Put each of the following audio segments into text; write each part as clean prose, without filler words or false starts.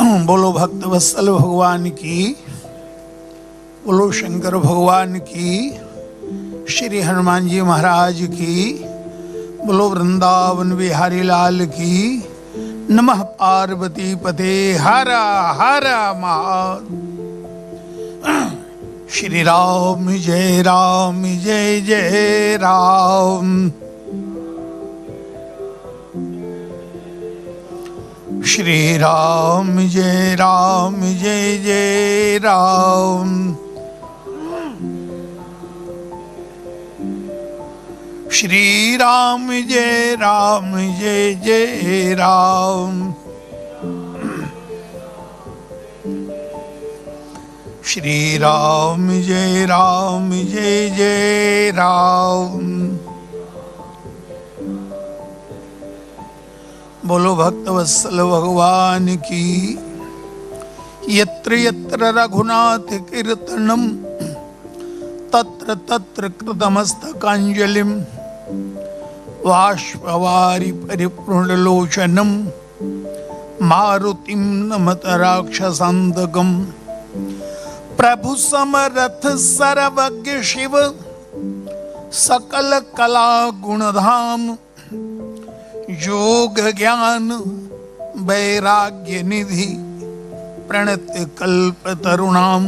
बोलो भक्त वत्सल भगवान की, बोलो शंकर भगवान की, श्री हनुमान जी महाराज की, बोलो वृंदावन बिहारी लाल की। नमः पार्वती पते हर हर महादेव। श्री राम जय जय राम। श्री राम जय जय राम। श्री राम जय जय राम। श्री राम जय जय राम। बोलो भक्त वत्सल भगवान की। यत्र यत्र रघुनाथ कीर्तनम तत्र तत्र कृतमस्तकांजलिं बाष्पवारि परिपूर्णलोचनं मारुतिं नमत राक्षसान्तकं। प्रभु समरथ सर्वज्ञ शिव सकल कला गुणधाम। योग ज्ञान वैराग्य निधि प्रणत कल्प तरुणाम।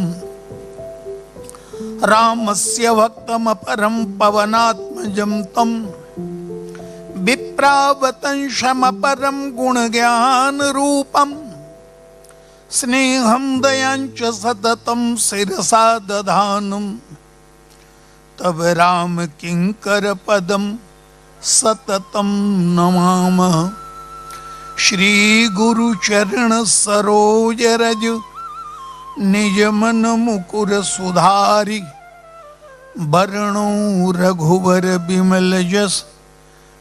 रामस्य भक्तम परम पवनात्मजं तम विप्रावतंशम परम गुण ज्ञान रूपम। स्नेहं दयांच सततं शिरसा दधानं। तब राम किंकर पदम सततं नमामः। श्री गुरु चरण सरोज रज निज मन मुकुर सुधारि। वरणो रघुवर बिमल जस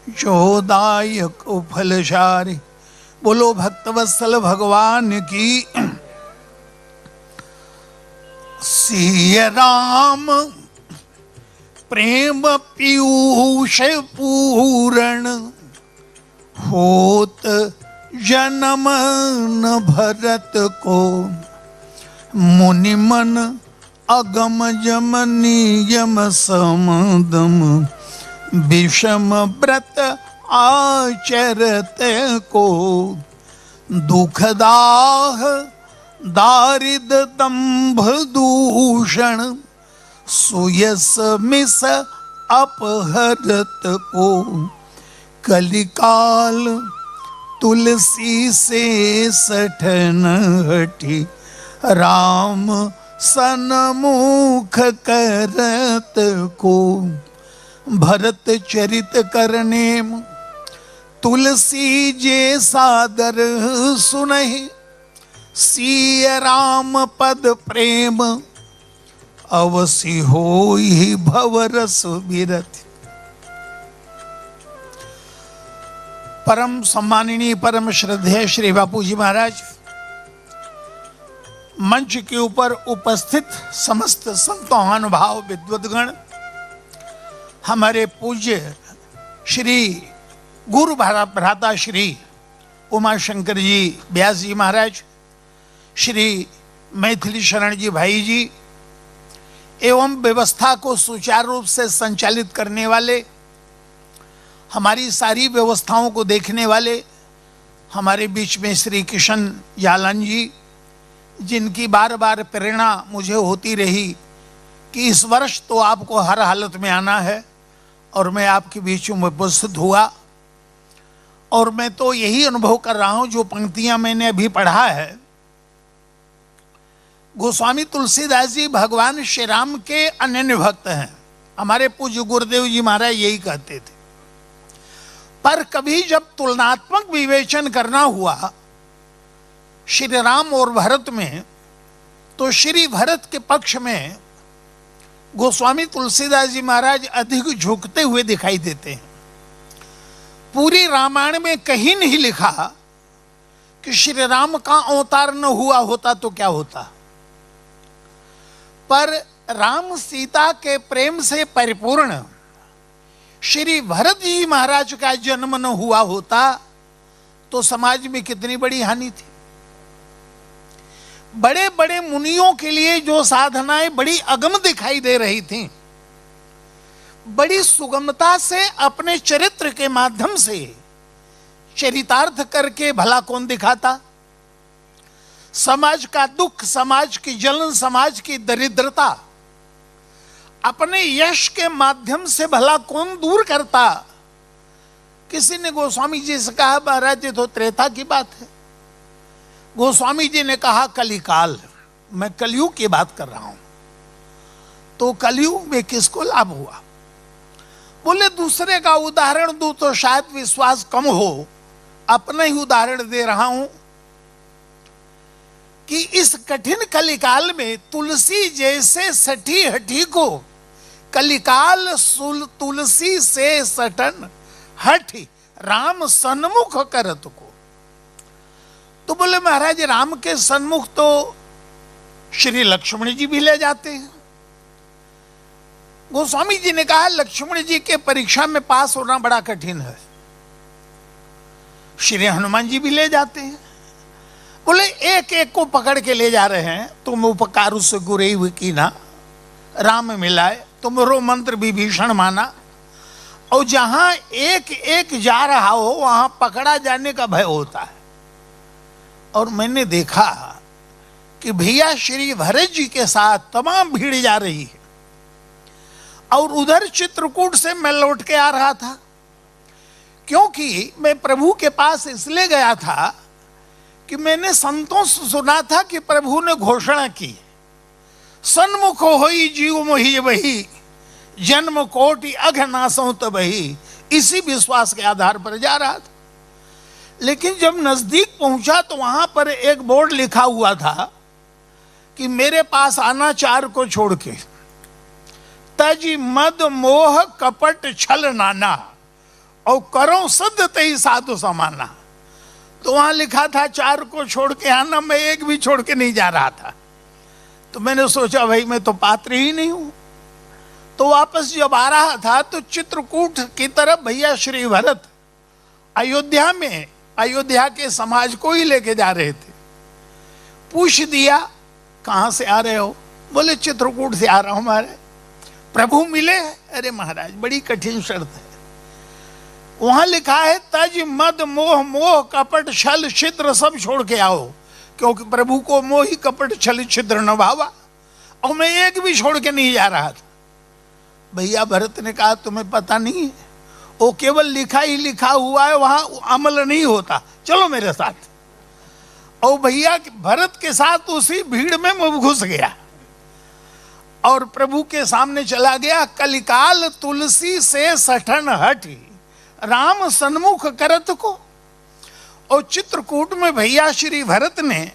जोदायक फलचारि। बोलो भक्तवत्सल भगवान की। सिया राम प्रेम पीयूष पूरण। होत जन्म न भरत को। मुनि मन अगम जम नियम समदम। विषम व्रत आचरत को। दुखदाह दारिद दंभ दूषण। सुयस मिस अपहरत को। कलिकाल तुलसी से सठन हटी। राम सन्मुख करत को। भरत चरित करने तुलसी जे सादर सुनहि। सिया राम पद प्रेम अवसि होई भवरस विरति। परम सम्माननीय परम श्रद्धेय श्री बापू जी महाराज, मंच के ऊपर उपस्थित समस्त संतों अनुभाव विद्वद्गण, हमारे पूज्य श्री गुरु भ्राता श्री उमाशंकर जी व्यास जी महाराज, श्री मैथिली शरण जी भाई जी, एवं व्यवस्था को सुचारू रूप से संचालित करने वाले, हमारी सारी व्यवस्थाओं को देखने वाले हमारे बीच में श्री किशन जालन जी, जिनकी बार बार प्रेरणा मुझे होती रही कि इस वर्ष तो आपको हर हालत में आना है, और मैं आपके बीच में उपस्थित हुआ। और मैं तो यही अनुभव कर रहा हूं, जो पंक्तियां मैंने अभी पढ़ा है, गोस्वामी तुलसीदास जी भगवान श्री राम के अनन्य भक्त हैं। हमारे पूज्य गुरुदेव जी महाराज यही कहते थे। पर कभी जब तुलनात्मक विवेचन करना हुआ श्री राम और भरत में, तो श्री भरत के पक्ष में गोस्वामी तुलसीदास जी महाराज अधिक झुकते हुए दिखाई देते हैं। पूरी रामायण में कहीं नहीं लिखा कि श्री राम का अवतार न हुआ होता तो क्या होता, पर राम सीता के प्रेम से परिपूर्ण श्री भरत जी महाराज का जन्म न हुआ होता तो समाज में कितनी बड़ी हानि थी। बड़े बड़े मुनियों के लिए जो साधनाएं बड़ी अगम दिखाई दे रही थीं, बड़ी सुगमता से अपने चरित्र के माध्यम से चरितार्थ करके भला कौन दिखाता। समाज का दुख, समाज की जलन, समाज की दरिद्रता अपने यश के माध्यम से भला कौन दूर करता। किसी ने गोस्वामी जी से कहा, महाराज ये तो त्रेता की बात है। गोस्वामी जी ने कहा कलिकाल, मैं कलयुग की बात कर रहा हूं। तो कलयुग में किसको लाभ हुआ? बोले दूसरे का उदाहरण दूं तो शायद विश्वास कम हो, अपना ही उदाहरण दे रहा हूं कि इस कठिन कलिकाल में तुलसी जैसे सठी हठी को कलिकाल तुलसी से सटन हठी राम सन्मुख करत को। तो बोले महाराज राम के सन्मुख तो श्री लक्ष्मण जी भी ले जाते हैं। गोस्वामी जी ने कहा लक्ष्मण जी के परीक्षा में पास होना बड़ा कठिन है। श्री हनुमान जी भी ले जाते हैं। बोले एक एक को पकड़ के ले जा रहे हैं। तुम उपकार उससे गुरे हुई की ना, राम मिलाए, तुमरो मंत्र विभीषण माना। और जहां एक एक जा रहा हो वहां पकड़ा जाने का भय होता है। और मैंने देखा कि भैया श्री भरत जी के साथ तमाम भीड़ जा रही है। और उधर चित्रकूट से मैं लौट के आ रहा था, क्योंकि मैं प्रभु के पास इसलिए गया था कि मैंने संतों से सुना था कि प्रभु ने घोषणा की, सन्मुख होई जीव मोहि वही, जन्म कोटि अघनासों तो वही। इसी विश्वास के आधार पर जा रहा था। लेकिन जब नजदीक पहुंचा तो वहां पर एक बोर्ड लिखा हुआ था कि मेरे पास आना चार को छोड़ के, तज मद मोह कपट छल नाना, और करो सद तई साधु समाना। तो वहां लिखा था चार को छोड़ के आना, मैं एक भी छोड़ के नहीं जा रहा था। तो मैंने सोचा भाई मैं तो पात्र ही नहीं हूं। तो वापस जब आ रहा था तो चित्रकूट की तरफ भैया श्री भरत अयोध्या में, अयोध्या के समाज को ही लेके जा रहे थे। पूछ दिया कहां से आ रहे हो? बोले चित्रकूट से आ रहा हूं। हमारे प्रभु मिले? अरे महाराज बड़ी कठिन शर्त है। वहां लिखा है तज मद मोह मोह कपट छल छिद्र सब छोड़ के आओ, क्योंकि प्रभु को मोह कपट छल छिद्र न भावा। और मैं एक भी छोड़ के नहीं जा रहा था। भैया भरत ने कहा तुम्हें पता नहीं है, वो केवल लिखा ही लिखा हुआ है, वहां अमल नहीं होता, चलो मेरे साथ। और भैया भरत के साथ उसी भीड़ में मैं घुस गया और प्रभु के सामने चला गया। कलिकाल तुलसी से सठन हठी राम सन्मुख करत को। और चित्रकूट में भैया श्री भरत ने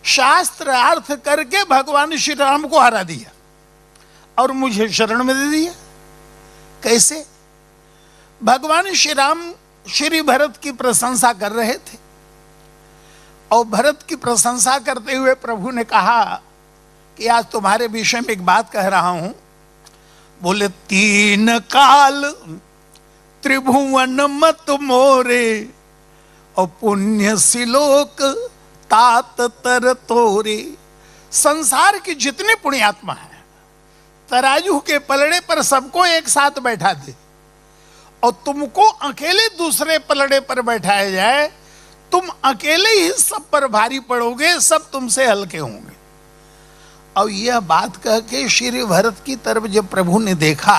शास्त्र अर्थ करके भगवान श्री राम को हरा दिया और मुझे शरण में दे दिया। कैसे? भगवान श्री राम श्री भरत की प्रशंसा कर रहे थे और भरत की प्रशंसा करते हुए प्रभु ने कहा कि आज तुम्हारे विषय में एक बात कह रहा हूं। बोले तीन काल त्रिभुवन मत मोरे, और पुण्य सिलोक तात तर तोरे। संसार की जितने पुण्यात्मा हैं तराजू के पलड़े पर सबको एक साथ बैठा दे और तुमको अकेले दूसरे पलड़े पर बैठाया जाए, तुम अकेले ही सब पर भारी पड़ोगे, सब तुमसे हल्के होंगे। और यह बात कह के श्री भरत की तरफ जब प्रभु ने देखा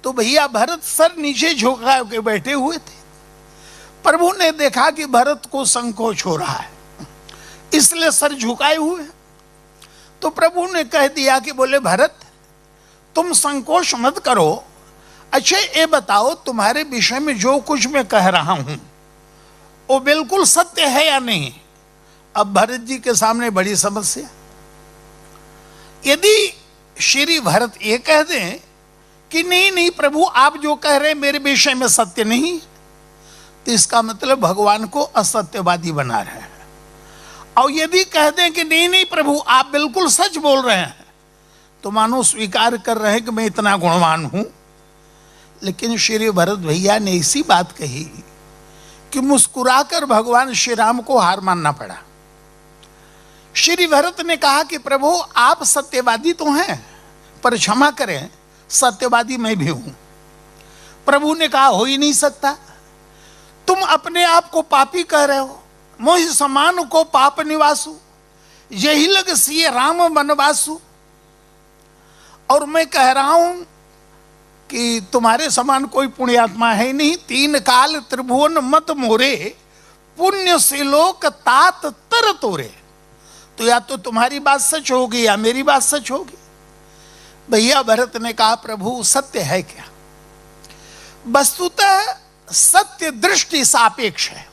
तो भैया भरत सर नीचे झुका के बैठे हुए थे। प्रभु ने देखा कि भरत को संकोच हो रहा है, इसलिए सर झुकाए हुए। तो प्रभु ने कह दिया कि बोले भरत तुम संकोच मत करो। अच्छा ये बताओ तुम्हारे विषय में जो कुछ मैं कह रहा हूं वो बिल्कुल सत्य है या नहीं? अब भरत जी के सामने बड़ी समस्या। यदि श्री भरत ये कह दें कि नहीं नहीं प्रभु आप जो कह रहे हैं मेरे विषय में सत्य नहीं, तो इसका मतलब भगवान को असत्यवादी बना रहे हैं। और यदि कह दें कि नहीं नहीं प्रभु आप बिल्कुल सच बोल रहे हैं, तो मानो स्वीकार कर रहे हैं कि मैं इतना गुणवान हूं। लेकिन श्री भरत भैया ने इसी बात कही कि मुस्कुराकर भगवान श्री राम को हार मानना पड़ा, श्री भरत ने कहा कि प्रभु आप सत्यवादी तो हैं, पर क्षमा करें, सत्यवादी मैं भी हूं। प्रभु ने कहा हो ही नहीं सकता, तुम अपने आप को पापी कह रहे हो, मोहि समान को पाप निवासु, यही लग सिए राम वनवासु। और मैं कह रहा हूं कि तुम्हारे समान कोई पुण्यात्मा है नहीं। तीन काल त्रिभुवन मत मोरे, पुण्य से लोक तात तर तोरे। तो या तो तुम्हारी बात सच होगी या मेरी बात सच होगी। भैया भरत ने कहा प्रभु सत्य है क्या? वस्तुतः सत्य दृष्टि सापेक्ष है।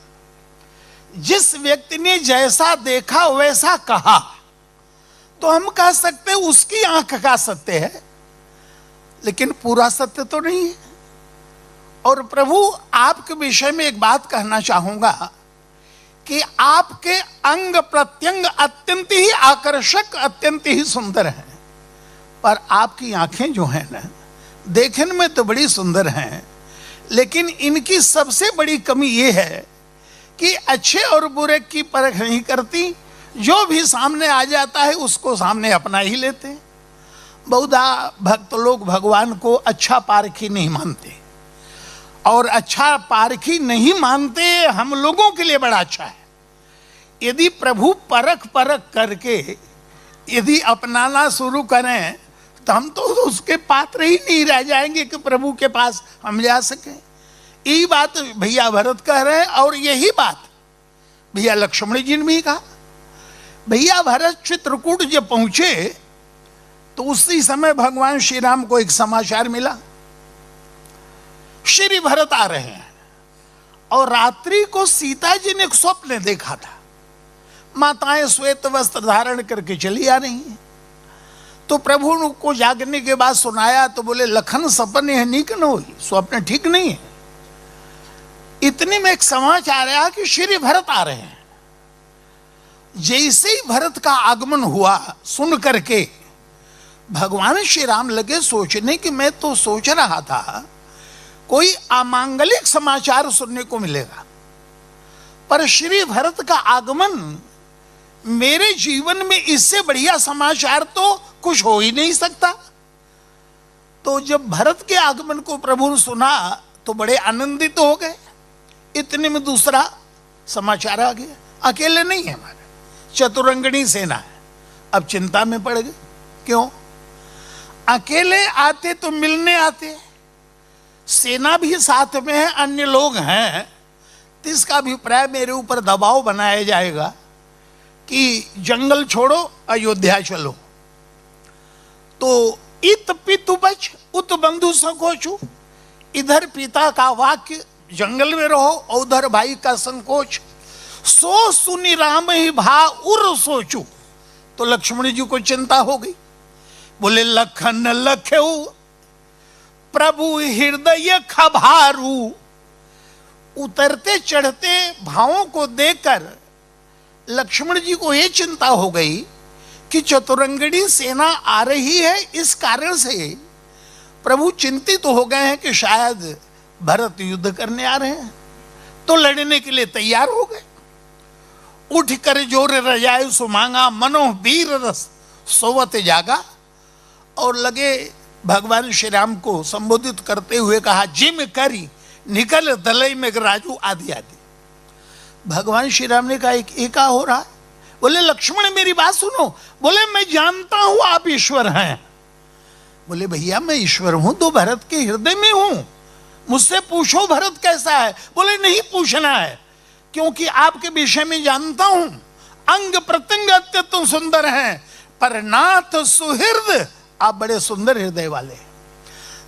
जिस व्यक्ति ने जैसा देखा वैसा कहा तो हम कह सकते हैं उसकी आंख का सत्य है, लेकिन पूरा सत्य तो नहीं है। और प्रभु आपके विषय में एक बात कहना चाहूंगा कि आपके अंग प्रत्यंग अत्यंत ही आकर्षक, अत्यंत ही सुंदर हैं, पर आपकी आंखें जो हैं ना, देखने में तो बड़ी सुंदर हैं, लेकिन इनकी सबसे बड़ी कमी यह है कि अच्छे और बुरे की परख नहीं करती। जो भी सामने आ जाता है उसको सामने अपना ही लेते हैं। बहुधा भक्त लोग भगवान को अच्छा पारखी नहीं मानते, और अच्छा पारखी नहीं मानते हम लोगों के लिए बड़ा अच्छा है। यदि प्रभु परख परख करके यदि अपनाना शुरू करें तो हम तो उसके पात्र ही नहीं रह जाएंगे कि प्रभु के पास हम जा सकें। यही बात भैया भरत कह रहे हैं, और यही बात भैया लक्ष्मण जी ने भी कहा। भैया भरत चित्रकूट जब पहुंचे तो उसी समय भगवान श्री राम को एक समाचार मिला। श्री भरत आ रहे हैं, और रात्रि को सीता जी ने एक स्वप्न देखा था। माताएं श्वेत वस्त्र धारण करके चली आ रही हैं। तो प्रभु को जागने के बाद सुनाया तो बोले लखन सपन है नीक न हो, स्वप्न ठीक नहीं है। इतने में एक समाचार आया कि श्री भरत आ रहे हैं। जैसे ही भरत का आगमन हुआ सुन करके भगवान श्री राम लगे सोचने कि मैं तो सोच रहा था कोई अमांगलिक समाचार सुनने को मिलेगा, पर श्री भरत का आगमन, मेरे जीवन में इससे बढ़िया समाचार तो कुछ हो ही नहीं सकता। तो जब भरत के आगमन को प्रभु ने सुना तो बड़े आनंदित हो गए। इतने में दूसरा समाचार आ गया, अकेले नहीं है, हमारे चतुरंगणी सेना है। अब चिंता में पड़ गए, क्यों? अकेले आते तो मिलने आते, सेना भी साथ में है, अन्य लोग हैं, तो इसका अभिप्राय मेरे ऊपर दबाव बनाया जाएगा कि जंगल छोड़ो अयोध्या चलो। तो इत पितु बच उत बंधु संकोचु, इधर पिता का वाक्य जंगल में रहो, और उधर भाई का संकोच। सो सुनी राम ही भा उर सोचू। तो लक्ष्मण जी को चिंता हो गई। बोले लखन लखेऊ प्रभु हृदय खभारू। उतरते चढ़ते भावों को देखकर लक्ष्मण जी को यह चिंता हो गई कि चतुरंगणी सेना आ रही है, इस कारण से प्रभु चिंतित तो हो गए हैं कि शायद भरत युद्ध करने आ रहे हैं। तो लड़ने के लिए तैयार हो गए। उठ कर जोर रजायु सुमांगा, मनो वीर रस सोवत जागा। और लगे भगवान श्री राम को संबोधित करते हुए कहा जिम करी निकल दलई में राजू आदि आदि। भगवान श्री राम ने कहा एक हो रहा है। बोले लक्ष्मण मेरी बात सुनो। बोले मैं जानता हूं आप ईश्वर हैं। बोले भैया मैं ईश्वर हूं तो भरत के हृदय में हूं, मुझसे पूछो भरत कैसा है। बोले नहीं पूछना है, क्योंकि आपके विषय में जानता हूं, अंग प्रत्यंग अत्यंत सुंदर हैं, पर नाथ सुहृद, आप बड़े सुंदर हृदय वाले।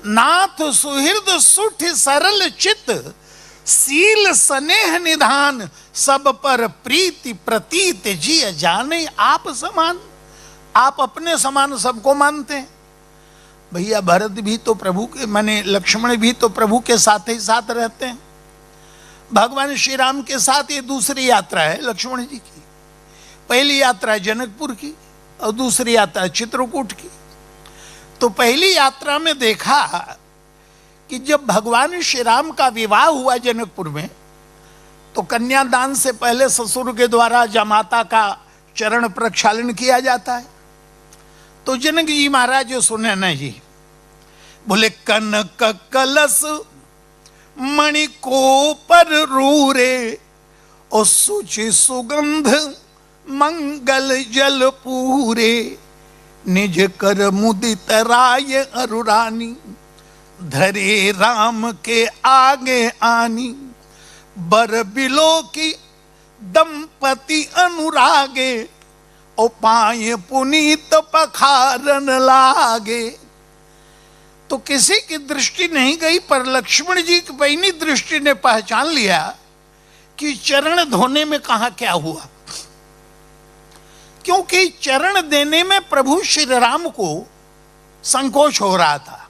नाथ सुहृद सुठ सरल चित, सील स्नेह निधान, सब पर प्रीति प्रतीत जिय जाने आप समान। आप अपने समान सबको मानते हैं। भैया भरत भी तो प्रभु के, माने लक्ष्मण भी तो प्रभु के साथ ही साथ रहते हैं। भगवान श्री राम के साथ ये दूसरी यात्रा है लक्ष्मण जी की। पहली यात्रा जनकपुर की और दूसरी यात्रा चित्रकूट की। तो पहली यात्रा में देखा कि जब भगवान श्री राम का विवाह हुआ जनकपुर में, तो कन्यादान से पहले ससुर के द्वारा जमाता का चरण प्रक्षालन किया जाता है। तो जनक जी महाराज जो सुने ना जी, बोले कनक कलश मणि को पर रूरे और सुचि सुगंध मंगल जल पूरे, निज कर मुदित राय अरुरानी, धरे राम के आगे आनी, बर बिलो की दंपति अनुरागे, ओ पाए पुनीत पखारन लागे। तो किसी की दृष्टि नहीं गई, पर लक्ष्मण जी की बहनी दृष्टि ने पहचान लिया कि चरण धोने में कहा क्या हुआ, क्योंकि चरण देने में प्रभु श्री राम को संकोच हो रहा था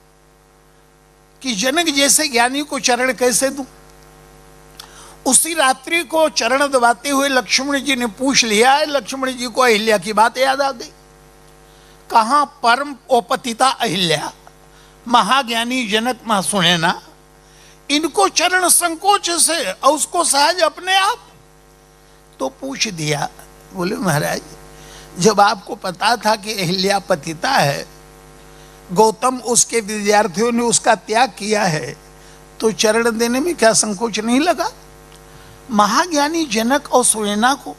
कि जनक जैसे ज्ञानी को चरण कैसे दूं। उसी रात्रि को चरण दबाते हुए लक्ष्मण जी ने पूछ लिया। लक्ष्मण जी को अहिल्या की बात याद आ गई। कहां परम ओपतिता अहिल्या, महाज्ञानी जनक मां सुने ना, इनको चरण संकोच से और उसको सहज अपने आप। तो पूछ दिया, बोले महाराज जब आपको पता था कि अहिल्या पतिता है, गौतम उसके विद्यार्थियों ने उसका त्याग किया है, तो चरण देने में क्या संकोच नहीं लगा? महाज्ञानी जनक और सुनैना को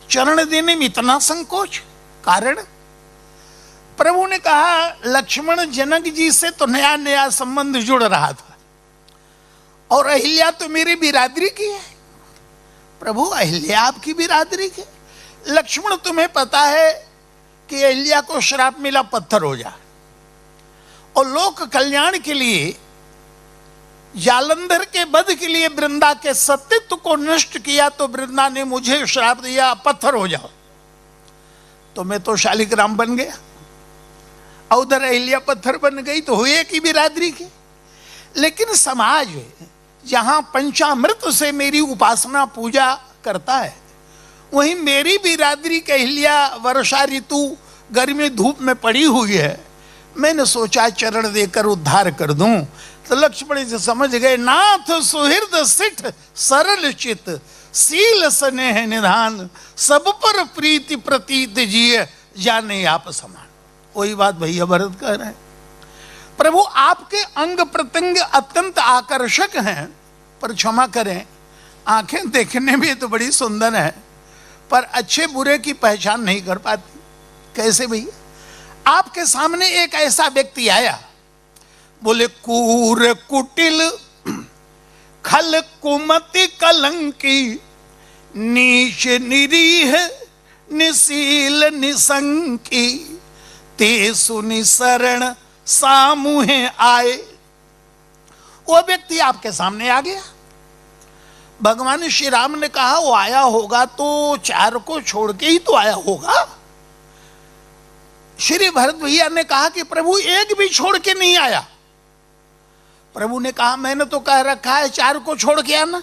चरण देने में इतना संकोच? कारण प्रभु ने कहा लक्ष्मण जनक जी से तो नया नया संबंध जुड़ रहा था, और अहिल्या तो मेरी बिरादरी की है। प्रभु अहिल्या आपकी बिरादरी की? लक्ष्मण तुम्हें पता है कि अहिल्या को श्राप मिला पत्थर हो जा, और लोक कल्याण के लिए जालंधर के वध के लिए वृंदा के सतीत्व को नष्ट किया, तो वृंदा ने मुझे श्राप दिया पत्थर हो जाओ, तो मैं तो शालिग्राम बन गया, और उधर अहिल्या पत्थर बन गई, तो हुए की बिरादरी की। लेकिन समाज जहां पंचामृत से मेरी उपासना पूजा करता है, वहीं मेरी बिरादरी की अहिल्या वर्षा ऋतु गर्मी धूप में पड़ी हुई है। मैंने सोचा चरण देकर उद्धार कर दूं। तो लक्ष्मण जी समझ गए, नाथ सुहृद सिठ सरल चित, सील स्नेह निधान, सब पर प्रीति प्रतीत जिय, जाने आप समान। वही बात भैया भरत कह रहे हैं। प्रभु आपके अंग प्रत्यंग अत्यंत आकर्षक हैं, पर क्षमा करें आंखें देखने में तो बड़ी सुंदर है, पर अच्छे बुरे की पहचान नहीं कर पाती। कैसे भैया? आपके सामने एक ऐसा व्यक्ति आया, बोले कूर कुटिल खल कुमति कलंकी, नीच निरीह निशील निसंकी, ते सुनि शरण सामुहे आए। वो व्यक्ति आपके सामने आ गया। भगवान श्री राम ने कहा वो आया होगा तो चार को छोड़ के ही तो आया होगा। श्री भरत भैया ने कहा कि प्रभु एक भी छोड़ के नहीं आया। प्रभु ने कहा मैंने तो कह रखा है चार को छोड़ के आना।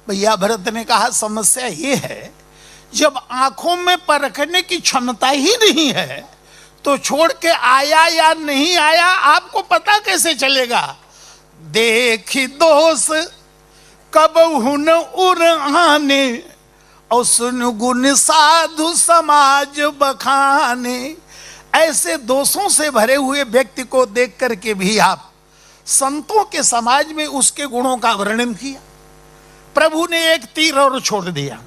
भैया भरत ने कहा समस्या ये है, जब आंखों में परखने की क्षमता ही नहीं है तो छोड़ के आया या नहीं आया आपको पता कैसे चलेगा? देखी दोष कब हुन उराने, और सुन गुण साधु समाज बखाने। ऐसे दोषों से भरे हुए व्यक्ति को देख करके भी आप संतों के समाज में उसके गुणों का वर्णन किया। प्रभु ने एक तीर और छोड़ दिया।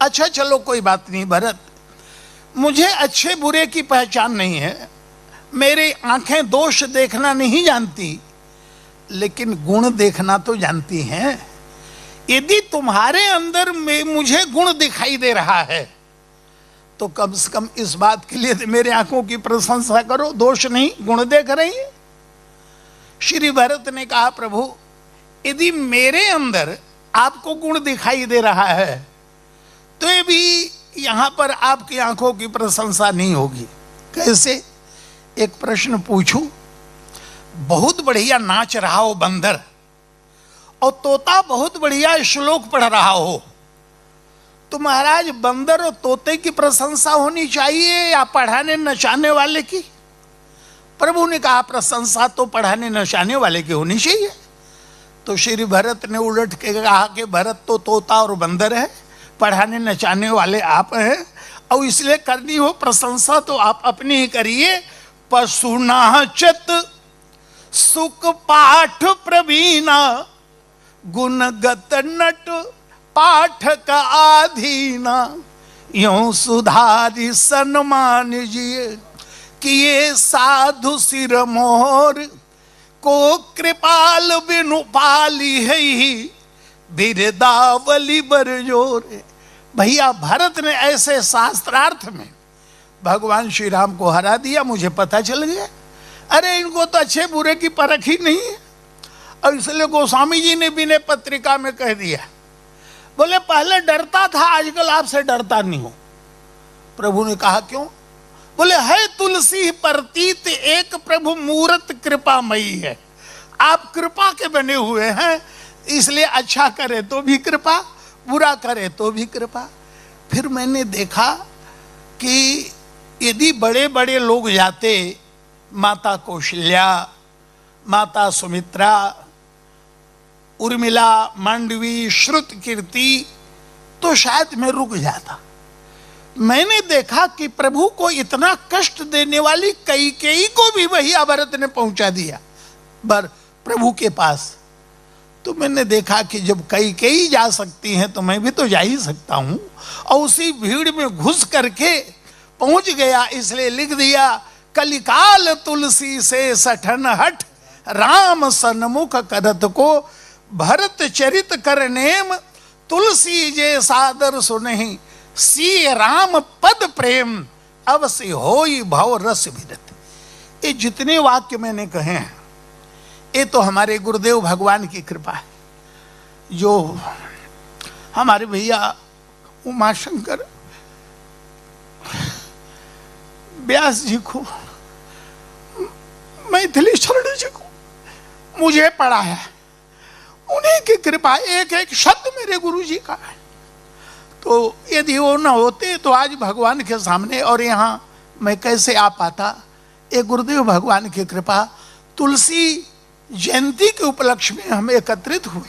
अच्छा चलो कोई बात नहीं भरत, मुझे अच्छे बुरे की पहचान नहीं है, मेरी आंखें दोष देखना नहीं जानती, लेकिन गुण देखना तो जानती हैं। यदि तुम्हारे अंदर में मुझे गुण दिखाई दे रहा है तो कम से कम इस बात के लिए मेरे आंखों की प्रशंसा करो, दोष नहीं गुण देख रही है। श्री भरत ने कहा प्रभु यदि मेरे अंदर आपको गुण दिखाई दे रहा है तो ये भी यहां पर आपकी आंखों की प्रशंसा नहीं होगी। कैसे? एक प्रश्न पूछूं। बहुत बढ़िया नाच रहा हो बंदर और तोता बहुत बढ़िया श्लोक पढ़ रहा हो, तो महाराज बंदर और तोते की प्रशंसा होनी चाहिए या पढ़ाने नचाने वाले की? प्रभु ने कहा प्रशंसा तो पढ़ाने नचाने वाले की होनी चाहिए। तो श्री भरत ने उलट के कहा कि भरत तो तोता और बंदर है, पढ़ाने नचाने वाले आप हैं, और इसलिए करनी हो प्रशंसा तो आप अपनी ही करिए। पशुनाचत सुख पाठ प्रवीणा, गुणगत नट पाठक आधीना, यों सुधारी सन्मान जिए, किए साधु सिर मोर, को कृपाल बिनु पाली है ही, बिरदावली बरजोर। भैया भरत ने ऐसे शास्त्रार्थ में भगवान श्री राम को हरा दिया, मुझे पता चल गया। अरे इनको तो अच्छे बुरे की परख ही नहीं है। और इसलिए गोस्वामी जी ने विनय पत्रिका में कह दिया, बोले पहले डरता था, आजकल आपसे डरता नहीं हूं। प्रभु ने कहा क्यों? बोले है तुलसी प्रतीत एक प्रभु मूरत कृपामयी है। आप कृपा के बने हुए हैं, इसलिए अच्छा करे तो भी कृपा, बुरा करे तो भी कृपा। फिर मैंने देखा कि यदि बड़े बड़े लोग जाते, माता कौशल्या, माता सुमित्रा, उर्मिला, मांडवी, श्रुत कीर्ति, तो शायद मैं रुक जाता। मैंने देखा कि प्रभु को इतना कष्ट देने वाली कैकेयी को भी वही भरत ने पहुंचा दिया प्रभु के पास। तो मैंने देखा कि जब कैकेयी जा सकती हैं तो मैं भी तो जा ही सकता हूं, और उसी भीड़ में घुस करके पहुंच गया। इसलिए लिख दिया, कलिकाल तुलसी से सठन हट, राम सन्मुख करत को, भरत चरित करनेम, तुलसी जे सादर सुनहि, सी राम पद प्रेम, अवश्य होई भव रस विरत। ये जितने वाक्य मैंने कहे हैं, ये तो हमारे गुरुदेव भगवान की कृपा है। जो हमारे भैया उमाशंकर व्यास जी को, मैथिली शरण जी को मुझे पढ़ा है, उन्हीं की कृपा, एक एक शब्द मेरे गुरु जी का है। तो यदि वो न होते तो आज भगवान के सामने और यहाँ मैं कैसे आ पाता? ये गुरुदेव भगवान की कृपा। तुलसी जयंती के उपलक्ष्य में हम एकत्रित हुए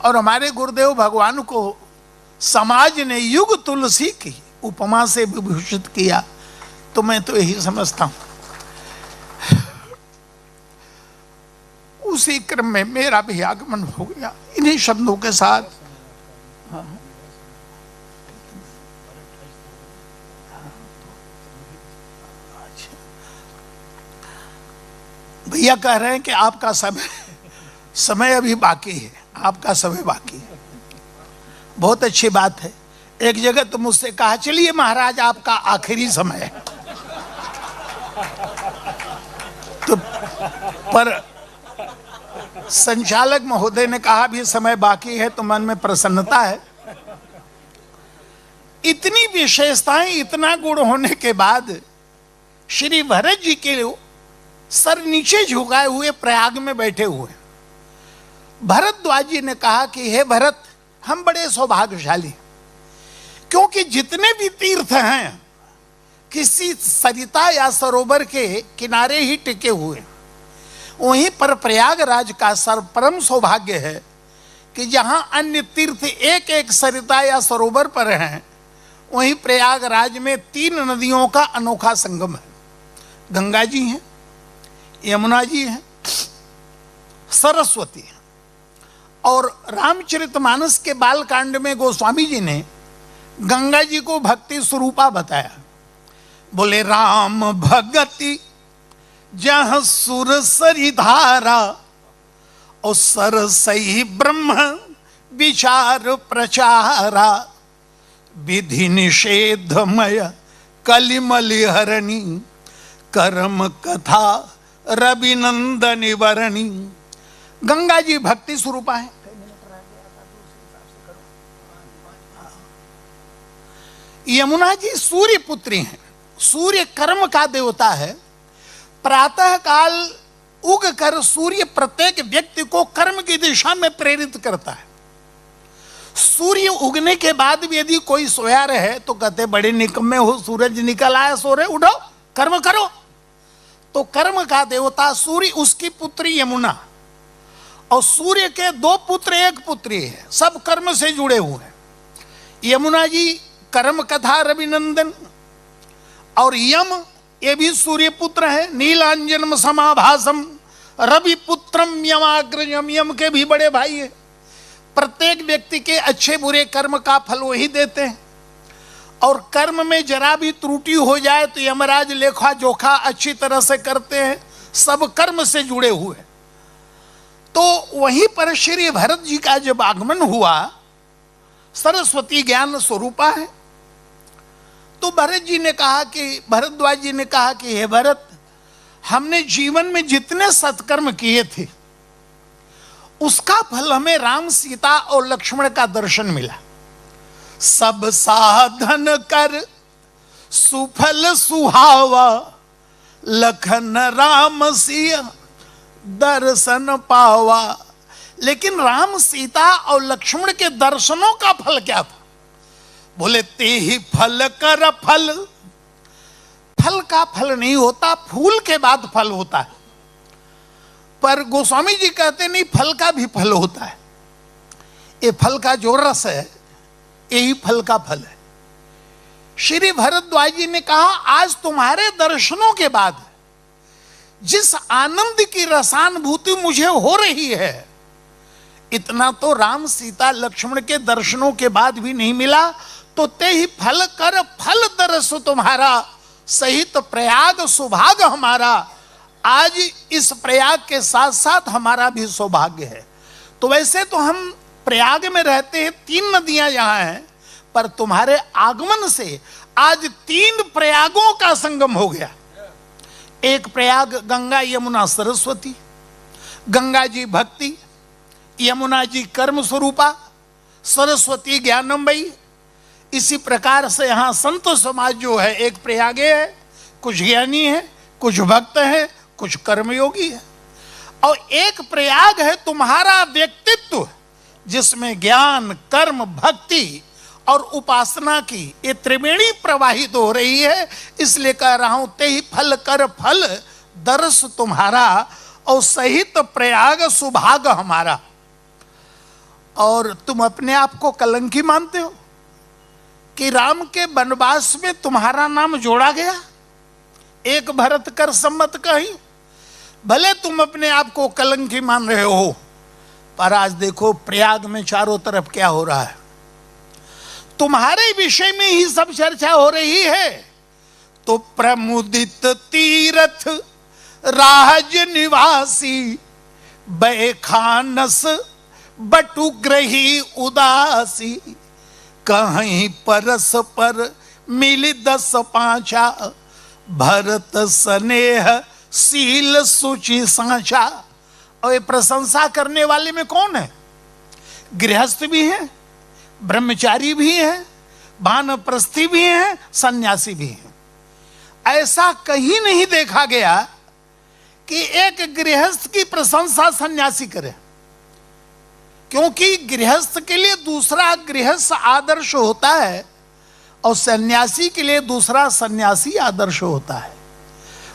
और हमारे गुरुदेव भगवान को समाज ने युग तुलसी की उपमा से विभूषित किया। तो मैं तो यही समझता हूं, उसी क्रम में मेरा भी आगमन हो गया। इन्हीं शब्दों के साथ भैया कह रहे हैं कि आपका समय अभी बाकी है, आपका समय बाकी है। बहुत अच्छी बात है। एक जगह तो मुझसे कहा, चलिए महाराज आपका आखिरी समय है। तो पर संचालक महोदय ने कहा भी समय बाकी है, तो मन में प्रसन्नता है। इतनी विशेषताएं, इतना गुण होने के बाद श्री भरत जी के लिए सर नीचे झुकाए हुए प्रयाग में बैठे हुए भरद्वाज जी ने कहा कि हे भरत, हम बड़े सौभाग्यशाली, क्योंकि जितने भी तीर्थ हैं किसी सरिता या सरोवर के किनारे ही टिके हुए, वहीं पर प्रयागराज का परम सौभाग्य है कि जहां अन्य तीर्थ एक एक सरिता या सरोवर पर हैं, वहीं प्रयागराज में 3 नदियों का अनोखा संगम है। गंगा जी हैं, यमुना जी हैं, सरस्वती है। और रामचरितमानस के बालकांड में गोस्वामी जी ने गंगा जी को भक्ति स्वरूपा बताया। बोले राम भगति जहाँ सुर सरी धारा, और सरसई ब्रह्म विचार प्रचारा, विधि निषेधमय कलिमलि हरणी, कर्म कथा रविनंदनी वरणी। गंगा जी भक्ति स्वरूपा है। यमुना जी सूर्य पुत्री हैं। सूर्य कर्म का देवता है। प्रातः काल उग कर सूर्य प्रत्येक व्यक्ति को कर्म की दिशा में प्रेरित करता है। सूर्य उगने के बाद भी यदि कोई सोया रहे तो कहते बड़े निकम्मे हो, सूरज निकल आया, सो रहे, उठो कर्म करो। तो कर्म का देवता सूर्य, उसकी पुत्री यमुना, और सूर्य के 2 पुत्र 1 पुत्री है, सब कर्म से जुड़े हुए हैं। यमुना जी कर्म कथा रविनंदन, और यम ये भी सूर्य पुत्र है, नीलांजनम समाभासम रवि पुत्रम यमाग्रजम, यम के भी बड़े भाई है। प्रत्येक व्यक्ति के अच्छे बुरे कर्म का फल वही देते हैं, और कर्म में जरा भी त्रुटि हो जाए तो यमराज लेखा जोखा अच्छी तरह से करते हैं, सब कर्म से जुड़े हुए। तो वहीं पर श्री भरत जी का जब आगमन हुआ, सरस्वती ज्ञान स्वरूपा है, तो भरत जी ने कहा कि भारद्वाज जी ने कहा कि हे भरत, हमने जीवन में जितने सत्कर्म किए थे उसका फल हमें राम सीता और लक्ष्मण का दर्शन मिला। सब साधन कर सुफल सुहावा, लखन राम सिया दर्शन पावा। लेकिन राम सीता और लक्ष्मण के दर्शनों का फल क्या था? बोले ते ही फल कर फल। फल का फल नहीं होता, फूल के बाद फल होता है। पर गोस्वामी जी कहते नहीं, फल का भी फल होता है। ये फल का जो रस है यही फल का फल है। श्री भरद्वाज जी ने कहा, आज तुम्हारे दर्शनों के बाद जिस आनंद की रसानुभूति मुझे हो रही है, इतना तो राम सीता लक्ष्मण के दर्शनों के बाद भी नहीं मिला। तो ते ही फल कर फल दरस तुम्हारा, सहित प्रयाग सौभाग्य हमारा। आज इस प्रयाग के साथ साथ हमारा भी सौभाग्य है। तो वैसे तो हम प्रयाग में रहते हैं, 3 नदियां यहां हैं, पर तुम्हारे आगमन से आज 3 प्रयागों का संगम हो गया। एक प्रयाग गंगा यमुना सरस्वती, गंगा जी भक्ति, यमुना जी कर्म स्वरूपा, सरस्वती ज्ञानमयी। इसी प्रकार से यहाँ संत समाज जो है एक प्रयागे है, कुछ ज्ञानी है, कुछ भक्त है, कुछ कर्मयोगी है, और एक प्रयाग है तुम्हारा व्यक्तित्व, जिसमें ज्ञान कर्म भक्ति और उपासना की ये त्रिवेणी प्रवाहित हो रही है। इसलिए कह रहा हूं, ते ही फल कर फल दर्श तुम्हारा, और सहित प्रयाग सुभाग्य हमारा। और तुम अपने आप को कलंकी मानते हो कि राम के वनवास में तुम्हारा नाम जोड़ा गया, एक भरत कर सम्मत कहीं। भले तुम अपने आप को कलंकी मान रहे हो, पर आज देखो प्रयाग में चारों तरफ क्या हो रहा है। तुम्हारे विषय में ही सब चर्चा हो रही है। तो प्रमुदित तीर्थ राज निवासी, बैखानस बटुग्रही उदासी, कहीं परस पर मिली 10 पांचा, भरत स्नेह सील सुचि सांचा। और ये प्रशंसा करने वाले में कौन है? गृहस्थ भी है, ब्रह्मचारी भी है, वानप्रस्थी भी है, सन्यासी भी है। ऐसा कहीं नहीं देखा गया कि एक गृहस्थ की प्रशंसा सन्यासी करे, क्योंकि गृहस्थ के लिए दूसरा गृहस्थ आदर्श होता है और सन्यासी के लिए दूसरा सन्यासी आदर्श होता है।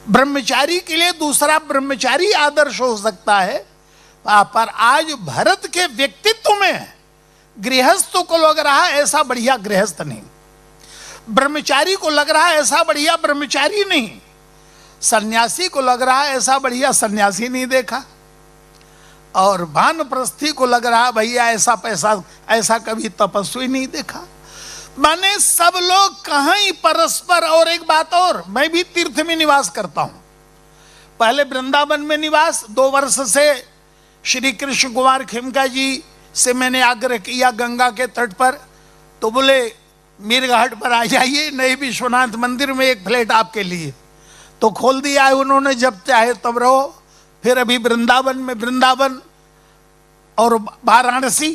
ब्रह्मचारी के लिए दूसरा ब्रह्मचारी आदर्श हो सकता है। पर आज भरत के व्यक्तित्व में गृहस्थ को लग रहा है ऐसा बढ़िया गृहस्थ नहीं, ब्रह्मचारी को लग रहा है ऐसा बढ़िया ब्रह्मचारी नहीं, सन्यासी को लग रहा है ऐसा बढ़िया सन्यासी नहीं देखा, और वानप्रस्थी को लग रहा भैया ऐसा कभी तपस्वी नहीं देखा। माने सब लोग कहीं परस्पर। और एक बात और, मैं भी तीर्थ में निवास करता हूं। पहले वृंदावन में निवास, 2 वर्ष से श्री कृष्ण कुमार खेमका जी से मैंने आग्रह किया गंगा के तट पर, तो बोले मीरघाट पर आ जाइए, नए विश्वनाथ मंदिर में एक फ्लैट आपके लिए। तो खोल दिया है उन्होंने, जब चाहे तब रहो। फिर अभी वृंदावन में, वृंदावन और वाराणसी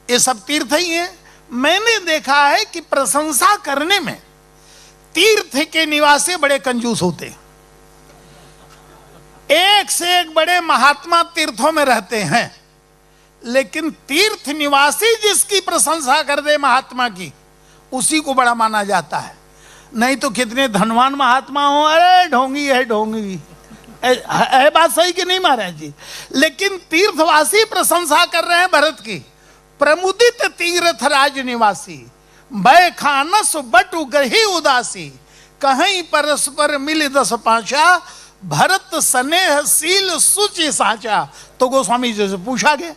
ये सब तीर्थ ही हैं। मैंने देखा है कि प्रशंसा करने में तीर्थ के निवासी बड़े कंजूस होते हैं। एक से एक बड़े महात्मा तीर्थों में रहते हैं, लेकिन तीर्थ निवासी जिसकी प्रशंसा कर दे महात्मा की, उसी को बड़ा माना जाता है। नहीं तो कितने धनवान महात्मा हो, अरे ढोंगी है ढोंगी है, बात सही कि नहीं महाराज जी? लेकिन तीर्थवासी प्रशंसा कर रहे हैं भरत की। प्रमुदित तीर्थ राज निवासी, बै खानस बटु गही उदासी, कहीं परस्पर मिल दस पांचा, भरत स्नेह सील सुचि साचा। तो गोस्वामी जी से पूछा गया,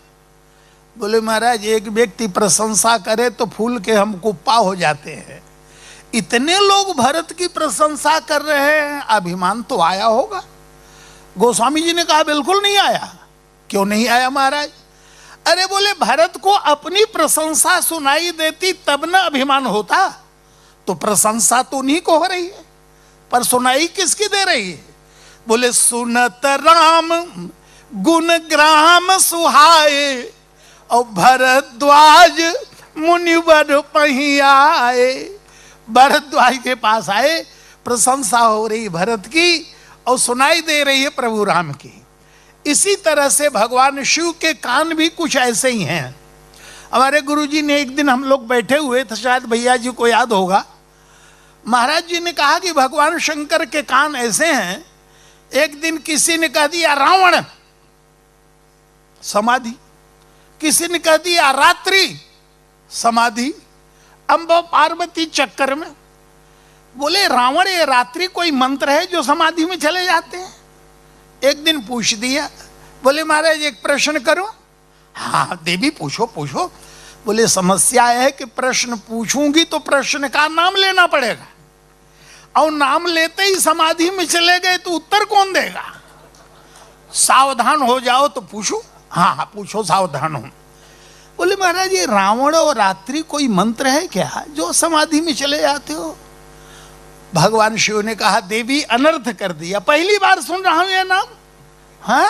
बोले महाराज एक व्यक्ति प्रशंसा करे तो फूल के हम कुप्पा हो जाते हैं, इतने लोग भरत की प्रशंसा कर रहे हैं, अभिमान तो आया होगा। गोस्वामी जी ने कहा बिल्कुल नहीं आया। क्यों नहीं आया महाराज? अरे बोले भरत को अपनी प्रशंसा सुनाई देती तब ना अभिमान होता, तो प्रशंसा तो उन्हीं को हो रही है, पर सुनाई किसकी दे रही है? बोले सुनत राम गुण ग्राम सुहाए, और भरद्वाज मुनिवर पही आए। भरद्वाज के पास आए, प्रशंसा हो रही भरत की और सुनाई दे रही है प्रभु राम की। इसी तरह से भगवान शिव के कान भी कुछ ऐसे ही हैं। हमारे गुरुजी ने एक दिन, हम लोग बैठे हुए थे, शायद भैया जी को याद होगा, महाराज जी ने कहा कि भगवान शंकर के कान ऐसे हैं। एक दिन किसी ने कह दिया रावण समाधि, किसी ने कह दिया रात्रि समाधि, अंबा पार्वती चक्कर में। बोले रावण ये रात्रि कोई मंत्र है जो समाधि में चले जाते हैं? एक दिन पूछ दिया, बोले महाराज एक प्रश्न करो। हाँ देवी पूछो पूछो। बोले समस्या है कि प्रश्न पूछूंगी तो प्रश्न का नाम लेना पड़ेगा, और नाम लेते ही समाधि में चले गए तो उत्तर कौन देगा? सावधान हो जाओ तो पूछो। हाँ हाँ पूछो, सावधान हो। बोले महाराज ये रावण और रात्रि कोई मंत्र है क्या जो समाधि में चले जाते हो? भगवान शिव ने कहा देवी अनर्थ कर दिया, पहली बार सुन रहा हूं यह नाम। हाँ,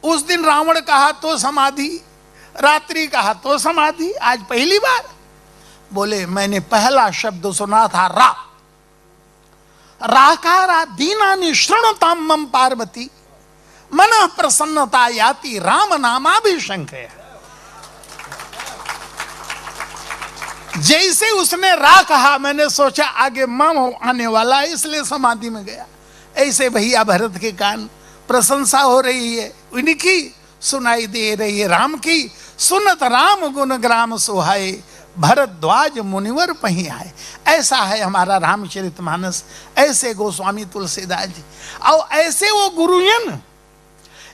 उस दिन रावण कहा तो समाधि, रात्रि कहा तो समाधि, आज पहली बार। बोले मैंने पहला शब्द सुना था रा, राकारा दीनानि शृणुताम मम पार्वती, मन प्रसन्नता याति राम नामाभिशंकया। जैसे उसने रा कहा, मैंने सोचा आगे मम आने वाला है, इसलिए समाधि में गया। ऐसे भैया भरत के कान प्रशंसा हो रही है, उनकी सुनाई दे रही है राम की। सुनत राम गुण ग्राम सुहाए, भरद्वाज मुनिवर पही आए। ऐसा है हमारा रामचरितमानस, ऐसे गोस्वामी तुलसीदास जी, और ऐसे वो गुरुजन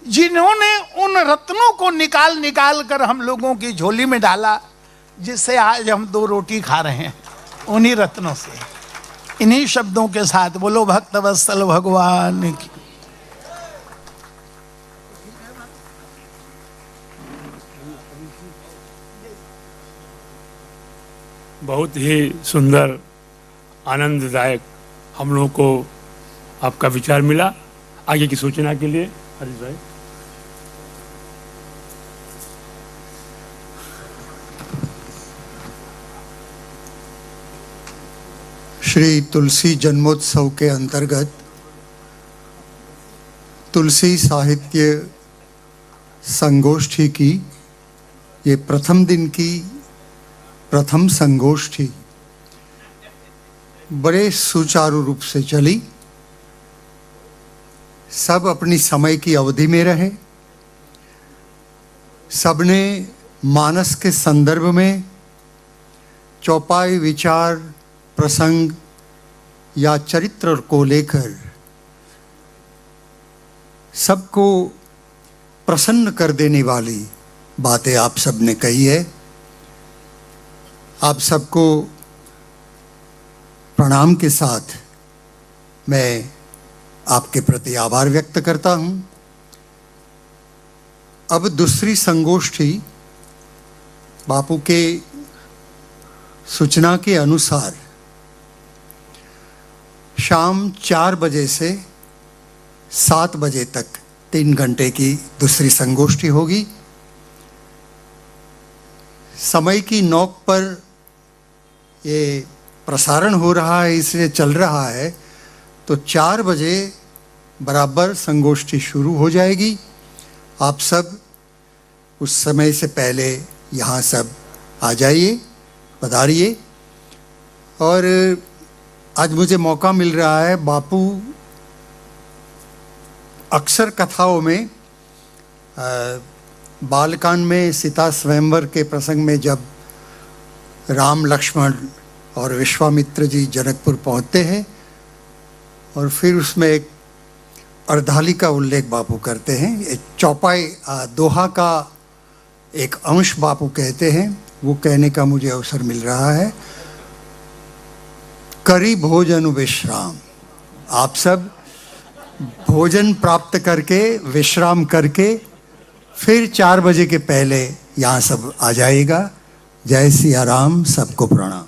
जिन्होंने उन रत्नों को निकाल निकाल कर हम लोगों की झोली में डाला, जिससे आज हम दो रोटी खा रहे हैं, उन्हीं रत्नों से। इन्हीं शब्दों के साथ बोलो भक्त वत्सल भगवान की। बहुत ही सुंदर, आनंददायक हम लोगों को आपका विचार मिला। आगे की सूचना के लिए हरीश भाई। श्री तुलसी जन्मोत्सव के अंतर्गत तुलसी साहित्य संगोष्ठी की ये प्रथम दिन की प्रथम संगोष्ठी बड़े सुचारू रूप से चली। सब अपनी समय की अवधि में रहे, सबने मानस के संदर्भ में चौपाई विचार, प्रसंग या चरित्र को लेकर सबको प्रसन्न कर देने वाली बातें आप सबने कही है। आप सबको प्रणाम के साथ मैं आपके प्रति आभार व्यक्त करता हूं। अब दूसरी संगोष्ठी बापू के सूचना के अनुसार शाम 4 बजे से 7 बजे तक 3 घंटे की दूसरी संगोष्ठी होगी। समय की नोक पर ये प्रसारण हो रहा है, इसलिए चल रहा है, तो 4 बजे बराबर संगोष्ठी शुरू हो जाएगी। आप सब उस समय से पहले यहाँ सब आ जाइए, पधारिए। और आज मुझे मौका मिल रहा है, बापू अक्सर कथाओं में बालकांड में सीता स्वयंवर के प्रसंग में जब राम लक्ष्मण और विश्वामित्र जी जनकपुर पहुंचते हैं और फिर उसमें एक अर्धाली का उल्लेख बापू करते हैं। एक चौपाई दोहा का एक अंश बापू कहते हैं, वो कहने का मुझे अवसर मिल रहा है। करी भोजन विश्राम, आप सब भोजन प्राप्त करके विश्राम करके फिर 4 बजे के पहले यहाँ सब आ जाएगा। जय सिया राम, सबको प्रणाम।